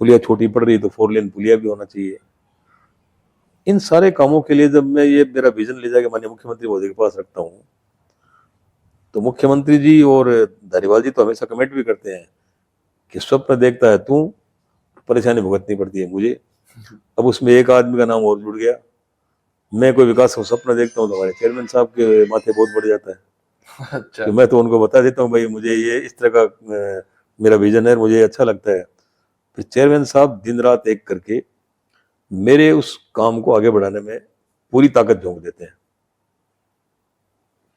पुलिया छोटी पड़ रही तो 4 लेन पुलिया भी होना चाहिए। इन सारे कामों के लिए जब मैं ये मेरा विजन ले जाकर माननीय मुख्यमंत्री महोदय के पास रखता हूँ तो मुख्यमंत्री जी और धारीवाल जी तो हमेशा कमेंट भी करते हैं कि स्वप्न देखता है तू, परेशानी भुगतनी पड़ती है मुझे। अब उसमें एक आदमी का नाम और जुड़ गया। मैं कोई विकास का स्वप्न देखता हूँ तो हमारे चेयरमैन साहब के माथे बहुत बढ़ जाता है। अच्छा। तो मैं तो उनको बता देता हूँ भाई मुझे ये इस तरह का मेरा विजन है, मुझे अच्छा लगता है। फिर चेयरमैन साहब दिन रात एक करके मेरे उस काम को आगे बढ़ाने में पूरी ताकत झोंक देते हैं।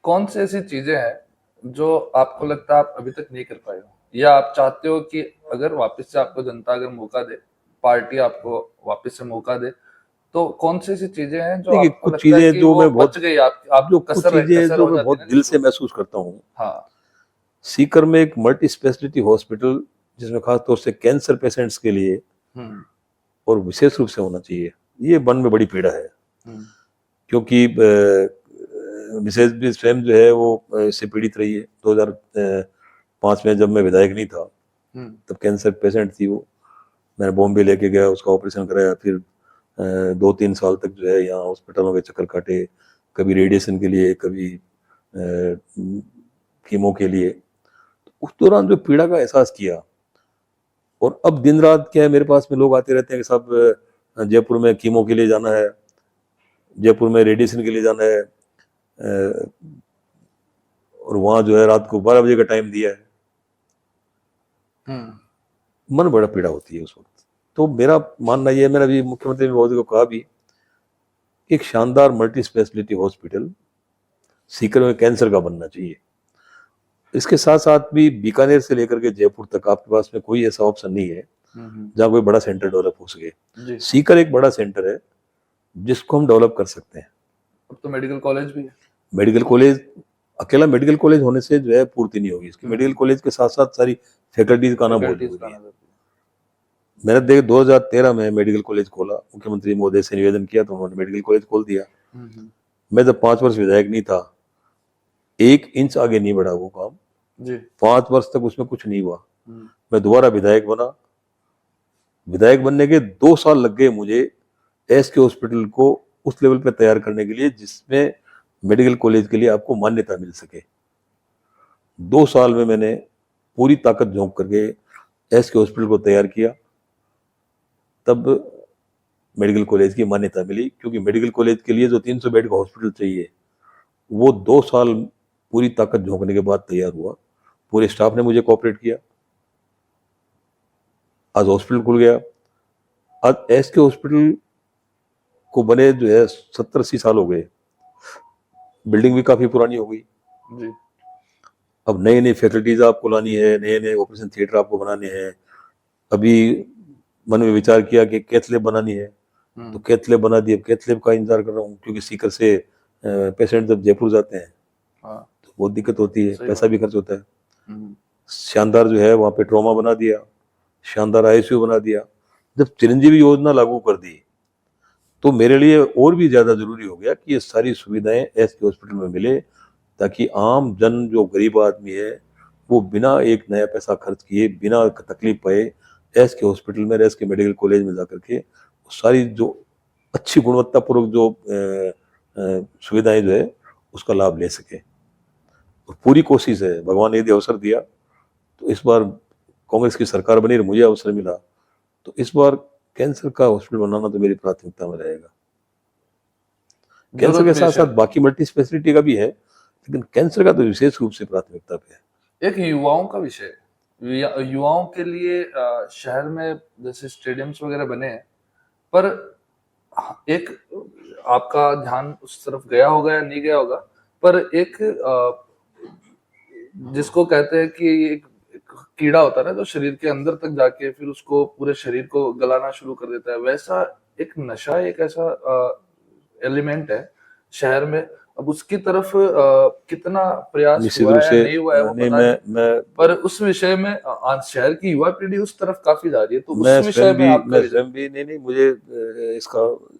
कौन सी ऐसी चीजें हैं जो आपको लगता है आप अभी तक नहीं कर पाए हो, या आप चाहते हो कि अगर वापस से आपको जनता अगर मौका दे, पार्टी आपको वापस से मौका दे, तो कौन सी ऐसी चीजें हैं जो देखिए, आपको कुछ लगता है चीजें कि जो वो मैं बहुत बच गई, आप जो कुछ कसर चीजें जो हो मैं जाती बहुत है ना दिल से जिसको? महसूस करता हूँ। हाँ। सीकर में एक मल्टी स्पेशलिटी हॉस्पिटल जिसमें खासतौर से कैंसर पेशेंट्स के लिए और विशेष रूप से होना चाहिए, ये मन में बड़ी पीड़ा है। क्योंकि मिसेज भी स्वयं जो है वो इससे पीड़ित रही है। 2005 में जब मैं विधायक नहीं था तब कैंसर पेशेंट थी वो। मैंने बॉम्बे लेके गया, उसका ऑपरेशन कराया। फिर 2-3 साल तक जो है यहाँ हॉस्पिटलों के चक्कर काटे, कभी रेडिएशन के लिए, कभी कीमो के लिए। उस दौरान जो पीड़ा का एहसास किया, और अब दिन रात क्या है मेरे पास में लोग आते रहते हैं कि साहब जयपुर में कीमो के लिए जाना है, जयपुर में रेडिएशन के लिए जाना है, और वहां जो है रात को 12 बजे का टाइम दिया है। मन बड़ा पीड़ा होती है उस वक्त। तो मेरा मानना ये है, मैंने अभी मुख्यमंत्री महोदय को कहा भी, एक शानदार मल्टी स्पेशलिटी हॉस्पिटल सीकर में कैंसर का बनना चाहिए। इसके साथ साथ भी बीकानेर से लेकर के जयपुर तक आपके पास में कोई ऐसा ऑप्शन नहीं है जहाँ कोई बड़ा सेंटर डेवलप हो सके। जी। सीकर एक बड़ा सेंटर है जिसको हम डेवलप कर सकते हैं। अब तो मेडिकल कॉलेज भी है। मेडिकल कॉलेज, अकेला मेडिकल कॉलेज होने से जो है पूर्ति नहीं होगी इसकी। मेडिकल कॉलेज के साथ साथ सारी फैकल्टीज का आना बहुत Faculties जरूरी का है। नजर। मैंने देख 2013 में मेडिकल कॉलेज खोला, मुख्यमंत्री महोदय से निवेदन किया तो उन्होंने मेडिकल कॉलेज खोल दिया। मैं जब 5 वर्ष विधायक नहीं था, 1 इंच आगे नहीं बढ़ा वो काम। जी। 5 वर्ष तक उसमें कुछ नहीं हुआ। मैं दोबारा विधायक बना। विधायक बनने के 2 साल लग गए मुझे एसके हॉस्पिटल को उस लेवल पे तैयार करने के लिए जिसमें मेडिकल कॉलेज के लिए आपको मान्यता मिल सके। 2 साल में मैंने पूरी ताकत झोंक करके एसके हॉस्पिटल को तैयार किया, तब मेडिकल कॉलेज की मान्यता मिली। क्योंकि मेडिकल कॉलेज के लिए जो 300 बेड का हॉस्पिटल चाहिए वो 2 साल पूरी ताकत झोंकने के बाद तैयार हुआ। पूरे स्टाफ ने मुझे कोऑपरेट किया। आज हॉस्पिटल खुल गया। आज एसके हॉस्पिटल को बने जो है 70-80 साल हो गए। बिल्डिंग भी काफी पुरानी हो गई। जी। अब नई नई फैकल्टीज आपको लानी है, नए नए ऑपरेशन थिएटर आपको बनाने हैं। अभी मन में विचार किया कि कैथ लैब बनानी है, तो कैथ लैब बना दी। अब कैथ लैब का इंतजार कर रहा हूँ क्योंकि सीकर से पेशेंट जब जयपुर जाते हैं तो बहुत दिक्कत होती है, पैसा भी खर्च होता है। शानदार जो है वहाँ पे ट्रॉमा बना दिया, शानदार आईसीयू बना दिया। जब चिरंजीवी योजना लागू कर दी तो मेरे लिए और भी ज्यादा जरूरी हो गया कि ये सारी सुविधाएं एसके हॉस्पिटल में मिले, ताकि आम जन जो गरीब आदमी है वो बिना एक नया पैसा खर्च किए, बिना तकलीफ पाए एसके हॉस्पिटल में, एसके मेडिकल कॉलेज में जाकर के सारी जो अच्छी गुणवत्तापूर्वक जो सुविधाएं जो है उसका लाभ ले सके। और पूरी कोशिश है, भगवान ने यदि अवसर दिया तो इस बार कांग्रेस की सरकार बनी और मुझे अवसर मिला तो इस बार कैंसर का हॉस्पिटल बनाना तो मेरी प्राथमिकता में रहेगा। कैंसर के साथ साथ बाकी मल्टी स्पेशलिटी का भी है, लेकिन कैंसर का तो विशेष रूप से प्राथमिकता पे है। एक युवाओं का विषय, युवाओं के लिए शहर में जैसे स्टेडियम्स वगैरह बने हैं, पर एक आपका ध्यान उस तरफ गया होगा या नहीं गया होगा, पर एक जिसको कहते हैं कि एक कीड़ा होता है ना जो शरीर के अंदर तक जाके फिर उसको पूरे शरीर को गलाना शुरू कर देता है, वैसा एक नशा, एक ऐसा एलिमेंट है शहर में। अब उसकी तरफ कितना प्रयास हुआ है नहीं हुआ है वो पता नहीं, पर उस विषय में आज शहर की युवा पीढ़ी उस तरफ काफी जा रही है, तो उस विषय में आपका स्वयं भी नहीं मुझे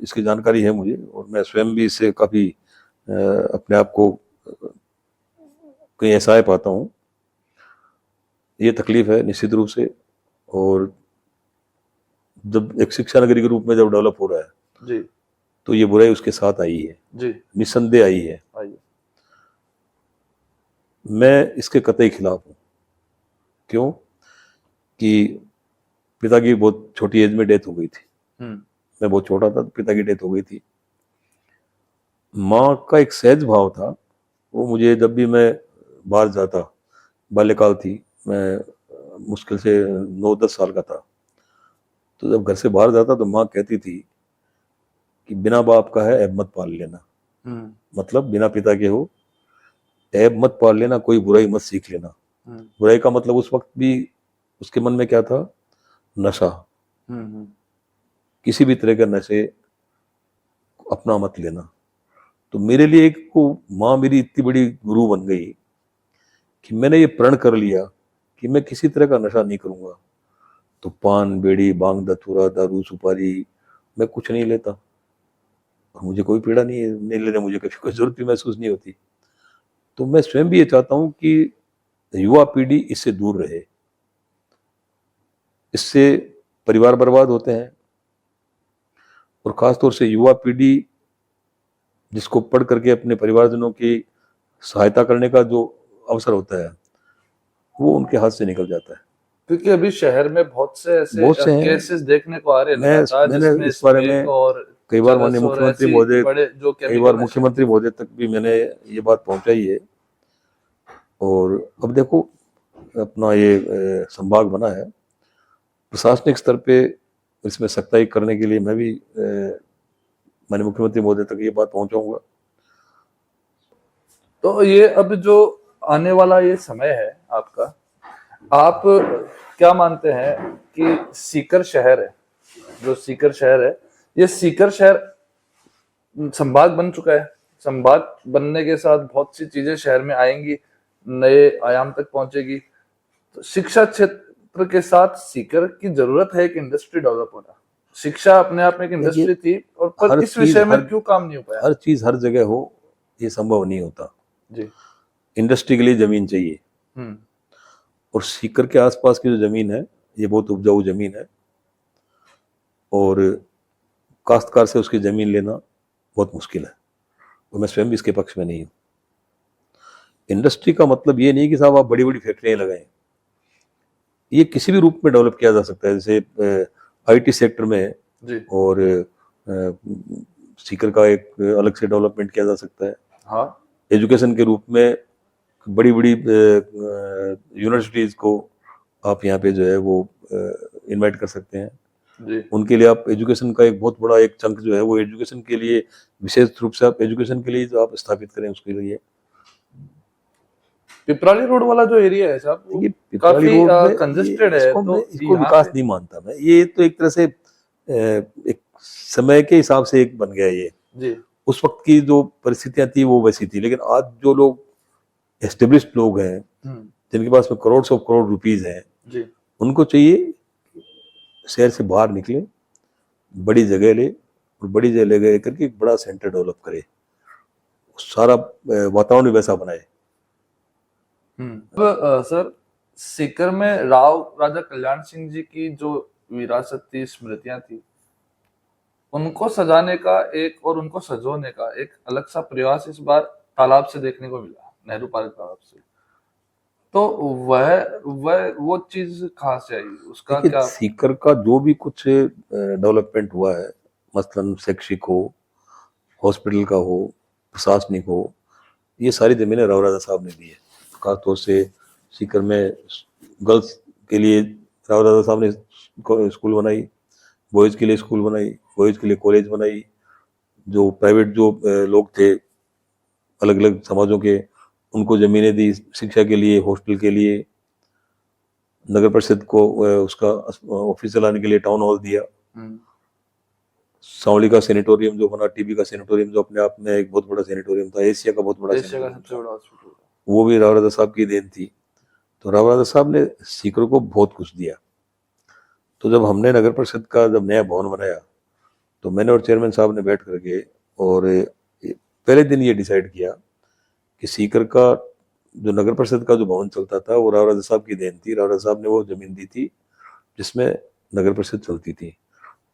इसकी जानकारी है मुझे, और मैं स्वयं भी इससे काफी अपने आप को कहीं ऐसा पाता हूँ। ये तकलीफ है निश्चित रूप से, और जब एक शिक्षा नगरी के रूप में जब डेवलप हो रहा है जी, तो ये बुराई उसके साथ आई है जी, निस्संदेह आई है। मैं इसके कतई खिलाफ हूँ। क्यों? कि पिता की बहुत छोटी एज में डेथ हो गई थी। मैं बहुत छोटा था, पिता की डेथ हो गई थी। माँ का एक सहज भाव था, वो मुझे जब भी मैं बाहर जाता, बाल्यकाल थी, मैं मुश्किल से 9-10 साल का था, तो जब घर से बाहर जाता तो माँ कहती थी कि बिना बाप का है ऐब मत पाल लेना। मतलब बिना पिता के हो ऐब मत पाल लेना, कोई बुराई मत सीख लेना। बुराई का मतलब उस वक्त भी उसके मन में क्या था? नशा। किसी भी तरह का नशे अपना मत लेना। तो मेरे लिए एक को माँ मेरी इतनी बड़ी गुरु बन गई कि मैंने ये प्रण कर लिया कि मैं किसी तरह का नशा नहीं करूंगा। तो पान, बीड़ी, बांग, धतूरा, दारू, सुपारी मैं कुछ नहीं लेता, और मुझे कोई पीड़ा नहीं लेने मुझे कभी कोई जरूरत भी महसूस नहीं होती। तो मैं स्वयं भी ये चाहता हूं कि युवा पीढ़ी इससे दूर रहे। इससे परिवार बर्बाद होते हैं, और खासतौर से युवा पीढ़ी जिसको पढ़ करके अपने परिवारजनों की सहायता करने का जो अवसर होता है वो उनके हाथ से निकल जाता है। क्योंकि अभी शहर में बहुत से ऐसे केसेस देखने को आ रहे हैं। मैंने इस बारे में कई बार माननीय मुख्यमंत्री महोदय, कई बार मुख्यमंत्री महोदय तक भी मैंने ये बात पहुंचाई है। और अब देखो अपना ये संभाग बना है, प्रशासनिक स्तर पे इसमें सख्ताई करने के लिए मैं भी माननीय मुख्यमंत्री महोदय तक ये बात पहुंचाऊंगा। तो ये अब जो आने वाला ये समय है आपका, आप क्या मानते हैं कि सीकर शहर है, जो सीकर शहर है, ये सीकर शहर संभाग बन चुका है। संभाग बनने के साथ बहुत सी चीजें शहर में आएंगी, नए आयाम तक पहुंचेगी। तो शिक्षा क्षेत्र के साथ सीकर की जरूरत है एक इंडस्ट्री डेवलप होना। शिक्षा अपने आप में एक इंडस्ट्री थी, और पर हर इस चीज विषय में हर क्यों काम नहीं हो पाया? हर चीज हर जगह हो ये संभव नहीं होता। जी। इंडस्ट्री के लिए जमीन चाहिए, हम्म। और सीकर के आसपास की जो जमीन है ये बहुत उपजाऊ जमीन है, और काश्तकार से उसकी जमीन लेना बहुत मुश्किल है, और मैं स्वयं भी इसके पक्ष में नहीं हूँ। इंडस्ट्री का मतलब ये नहीं कि साहब आप बड़ी बड़ी फैक्ट्रियां लगाएं, ये किसी भी रूप में डेवलप किया जा सकता है, जैसे आईटी सेक्टर में, जी। और सीकर का एक अलग से डेवलपमेंट किया जा सकता है। हाँ। एजुकेशन के रूप में बड़ी बड़ी यूनिवर्सिटीज को आप यहाँ पे जो है वो इनवाइट कर सकते हैं। जी। उनके लिए आप एजुकेशन का एक बहुत बड़ा एक चंक जो है वो एजुकेशन के लिए, विशेष रूप से आप एजुकेशन के लिए जो आप स्थापित करें उसके लिए। पिपराली रोड वाला जो एरिया है साहब, वो ये पिपराली रोड में कंजेस्टेड है, इसको, तो इसको यहाँ विकास पे- नहीं मानता मैं। ये तो एक तरह से एक समय के हिसाब से एक बन गया ये। जी। उस वक्त की जो परिस्थितियां थी वो वैसी थी, लेकिन आज जो लोग एस्टेब्लिश्ड लोग हैं, जिनके पास में करोड़ ऑफ करोड़ रुपीज हैं, जी। उनको चाहिए शहर से बाहर निकले, बड़ी जगह ले, और बड़ी जगह ले करके एक बड़ा सेंटर डेवलप करे, सारा वातावरण वैसा बनाए। अब सर, सीकर में राव राजा कल्याण सिंह जी की जो विरासत थी, स्मृतियां थी, उनको सजाने का एक, और उनको सजोने का एक अलग सा प्रयास इस बार तालाब से देखने को मिला, नेहरू पार्क तालाब से। तो वह वो चीज कहाँ से आई, उसका देखिए, क्या? सीकर का जो भी कुछ डेवलपमेंट हुआ है, मसलन शैक्षिक हो, हॉस्पिटल का हो, प्रशासनिक हो, ये सारी जमीनें राव राजा साहब ने दी है। खासतौर से सीकर में गर्ल्स के लिए राव राजा साहब ने स्कूल बनाई, बॉयज़ के लिए स्कूल बनाई, बॉयज़ के लिए कॉलेज बनाई। जो प्राइवेट जो लोग थे अलग अलग समाजों के, उनको जमीनें दी शिक्षा के लिए, हॉस्टल के लिए। नगर परिषद को उसका ऑफिस चलाने के लिए टाउन हॉल दिया। सांवली का सेनेटोरियम जो बना, टीबी का सेनेटोरियम जो अपने आप में एक बहुत बड़ा सेनेटोरियम था, एशिया का बहुत बड़ा एशिया का सबसे बड़ा हॉस्पिटल, वो भी राव राजा साहब की देन थी। तो राव राजा साहब ने सीकर को बहुत कुछ दिया। तो जब हमने नगर परिषद का जब नया भवन बनाया, तो मैंने और चेयरमैन साहब ने बैठ करके और पहले दिन ये डिसाइड किया कि सीकर का जो नगर परिषद का जो भवन चलता था वो राव राजा साहब की देन थी। राव राजा साहब ने वो जमीन दी थी जिसमें नगर परिषद चलती थी।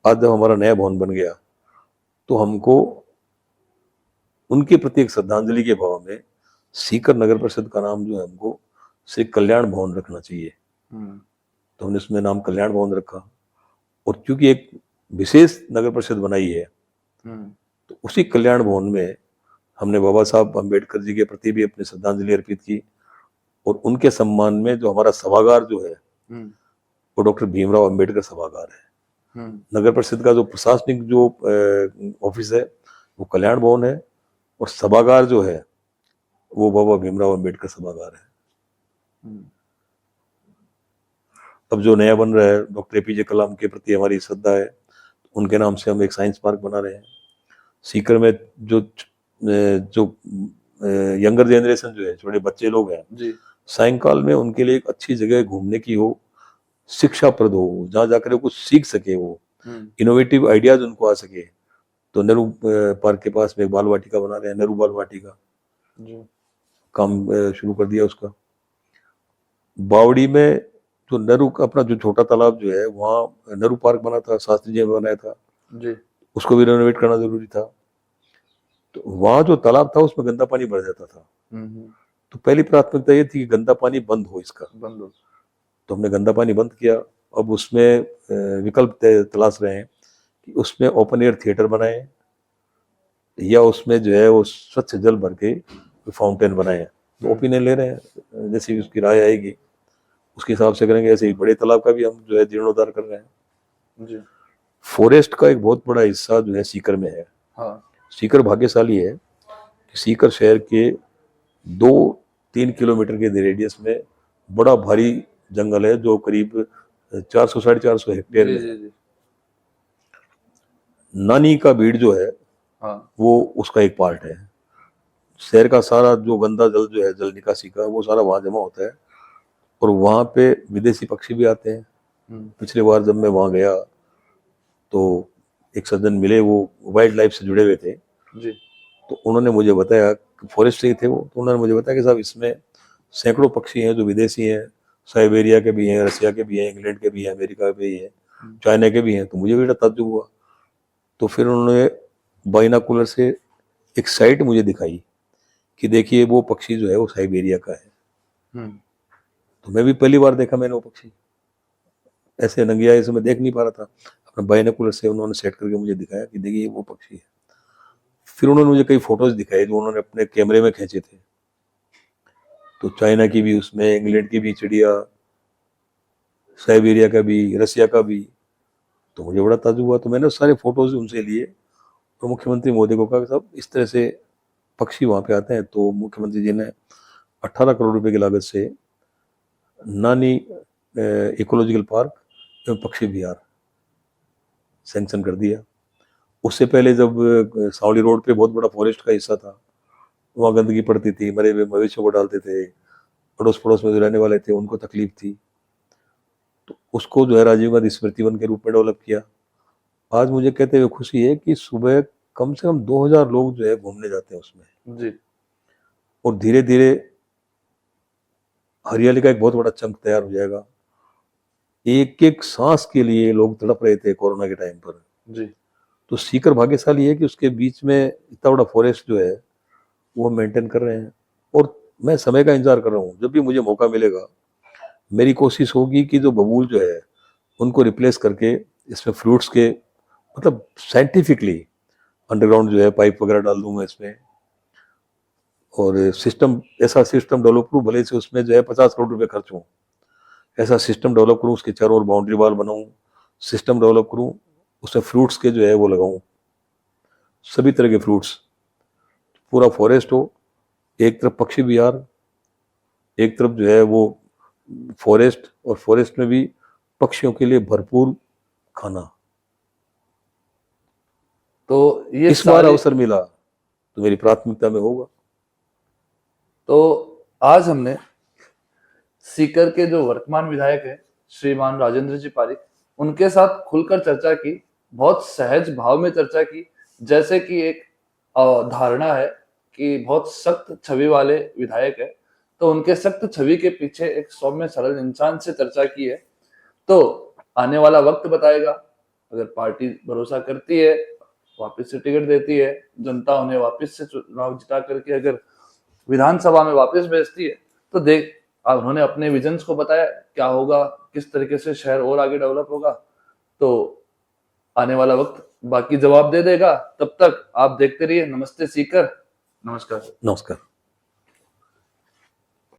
आज जब हमारा नया भवन बन गया, तो हमको उनके प्रति एक श्रद्धांजलि के भाव में सीकर नगर परिषद का नाम जो है हमको श्री कल्याण भवन रखना चाहिए। तो हमने उसमें नाम कल्याण भवन रखा। और क्योंकि एक विशेष नगर परिषद बनाई है, तो उसी कल्याण भवन में हमने बाबा साहब अम्बेडकर जी के प्रति भी अपनी श्रद्धांजलि अर्पित की। और उनके सम्मान में जो हमारा सभागार जो है वो डॉक्टर भीमराव अम्बेडकर सभागार है। नगर परिषद का जो प्रशासनिक जो ऑफिस है वो कल्याण भवन है, और सभागार जो है वो बाबा भीमराव अम्बेडकर सभागार है। अब जो नया बन रहा है, डॉक्टर एपीजे कलाम के प्रति हमारी श्रद्धा है, उनके नाम से हम एक साइंस पार्क बना रहे हैं। सीकर में जो यंगर जनरेशन जो है, छोटे बच्चे लोग हैं, सायंकाल में उनके लिए एक अच्छी जगह घूमने की हो, शिक्षाप्रद हो, जहाँ जाकर वो कुछ सीख सके, वो इनोवेटिव आइडियाज उनको आ सके। तो नेहरू पार्क के पास में एक बाल वाटिका बना रहे हैं, नेहरू बाल वाटिका काम शुरू कर दिया उसका। बावड़ी में जो नेहरू का अपना जो छोटा तालाब जो है, वहाँ नेहरू पार्क बना था, शास्त्री जी ने बनाया था जी, उसको भी रेनोवेट करना जरूरी था। तो वहाँ जो तालाब था उसमें गंदा पानी भर जाता था। तो पहली प्राथमिकता ये थी कि गंदा पानी बंद हो, इसका बंद हो। तो हमने गंदा पानी बंद किया। अब उसमें विकल्प तलाश रहे हैं कि उसमें ओपन एयर थिएटर बनाए, या उसमें जो है वो स्वच्छ जल भर के फाउंटेन बनाए। तो ओपिनियन ले रहे हैं, जैसी उसकी राय आएगी उसके हिसाब से करेंगे। ऐसे ही बड़े तालाब का भी हम जो है जीर्णोद्धार कर रहे हैं। जी। फॉरेस्ट का एक बहुत बड़ा हिस्सा जो है सीकर में है। हाँ। सीकर भाग्यशाली है कि सीकर शहर के 2-3 किलोमीटर के रेडियस में बड़ा भारी जंगल है जो करीब 400 450 हेक्टेयर जी में जी है। जी। नानी का बीड़ जो है हाँ। वो उसका एक पार्ट है। शहर का सारा जो गंदा जल जो है जल निकासी का वो सारा वहां जमा होता है और वहां पे विदेशी पक्षी भी आते हैं। पिछली बार जब मैं वहां गया तो एक सज्जन मिले, वो वाइल्ड लाइफ से जुड़े हुए थे। जी। तो उन्होंने मुझे बताया, फॉरेस्ट से ही थे वो, तो उन्होंने मुझे बताया कि साहब इसमें सैकड़ों पक्षी हैं जो विदेशी हैं, साइबेरिया के भी हैं, रसिया के भी हैं, इंग्लैंड के भी हैं, अमेरिका के भी हैं, चाइना के भी हैं। तो मुझे भी बड़ा ताज्जुब हुआ। तो फिर उन्होंने बाइनाकुलर से एक साइट मुझे दिखाई कि देखिए वो पक्षी जो है वो साइबेरिया का है। तो मैं भी पहली बार देखा मैंने वो पक्षी, ऐसे नंगिया से मैं देख नहीं पा रहा था। अपने बाइनाकुलर से उन्होंने सेट करके मुझे दिखाया कि देखिए वो पक्षी है। फिर उन्होंने मुझे कई फोटोज दिखाए जो उन्होंने अपने कैमरे में खींचे थे। तो चाइना की भी उसमें, इंग्लैंड की भी चिड़िया, साइबेरिया का भी, रसिया का भी। तो मुझे बड़ा ताज्जुब हुआ। तो मैंने सारे फोटोज उनसे लिए और मुख्यमंत्री मोदी को कहा कि साहब इस तरह से पक्षी वहां पे आते हैं। तो मुख्यमंत्री जी ने 18 करोड़ रुपए की लागत से नानी इकोलॉजिकल पार्क एवं पक्षी विहार सैंक्शन कर दिया। उससे पहले जब सावली रोड पे बहुत बड़ा फॉरेस्ट का हिस्सा था, वहाँ गंदगी पड़ती थी, मरे हुए मवेशियों को डालते थे, अड़ोस पड़ोस में जो रहने वाले थे उनको तकलीफ थी। तो उसको जो है राजीव गांधी स्मृति वन के रूप में डेवलप किया। आज मुझे कहते हुए खुशी है कि सुबह कम से कम 2000 लोग जो है घूमने जाते हैं उसमें। जी। और धीरे धीरे हरियाली का एक बहुत बड़ा चंक तैयार हो जाएगा। एक एक सांस के लिए लोग तड़प रहे थे कोरोना के टाइम पर। जी। तो सीकर भाग्यशाली है कि उसके बीच में इतना बड़ा फॉरेस्ट जो है वो मेंटेन कर रहे हैं। और मैं समय का इंतजार कर रहा हूँ, जब भी मुझे मौका मिलेगा मेरी कोशिश होगी कि जो बबूल जो है उनको रिप्लेस करके इसमें फ्रूट्स के, मतलब साइंटिफिकली अंडरग्राउंड जो है पाइप वगैरह डाल दूं मैं इसमें। और सिस्टम, ऐसा सिस्टम डेवलप करूँ, भले से उसमें जो है 50 करोड़ रुपए खर्च हो, ऐसा सिस्टम डेवलप करूँ, उसके चारों ओर बाउंड्री वॉल बनाऊं, सिस्टम डेवलप करूं, उसमें फ्रूट्स के जो है वो लगाऊं, सभी तरह के फ्रूट्स, पूरा फॉरेस्ट हो, एक तरफ पक्षी विहार, एक तरफ जो है वो फॉरेस्ट, और फॉरेस्ट में भी पक्षियों के लिए भरपूर खाना। तो ये इस बार अवसर मिला तो मेरी प्राथमिकता में होगा। तो आज हमने सीकर के जो वर्तमान विधायक है श्रीमान राजेंद्र जी पारिक, उनके साथ खुलकर चर्चा की, बहुत सहज भाव में चर्चा की। जैसे कि एक धारणा है कि बहुत सख्त छवि वाले विधायक है, तो उनके सख्त छवि के पीछे एक सौम्य सरल इंसान से चर्चा की है। तो आने वाला वक्त बताएगा। अगर पार्टी भरोसा करती है, वापस से टिकट देती है, जनता उन्हें वापस से चुनाव जिता करके अगर विधानसभा में वापस भेजती है, तो देख, अब उन्होंने अपने विजन्स को बताया क्या होगा, किस तरीके से शहर और आगे डेवलप होगा। तो आने वाला वक्त बाकी जवाब दे देगा। तब तक आप देखते रहिए नमस्ते सीकर। नमस्कार। नमस्कार।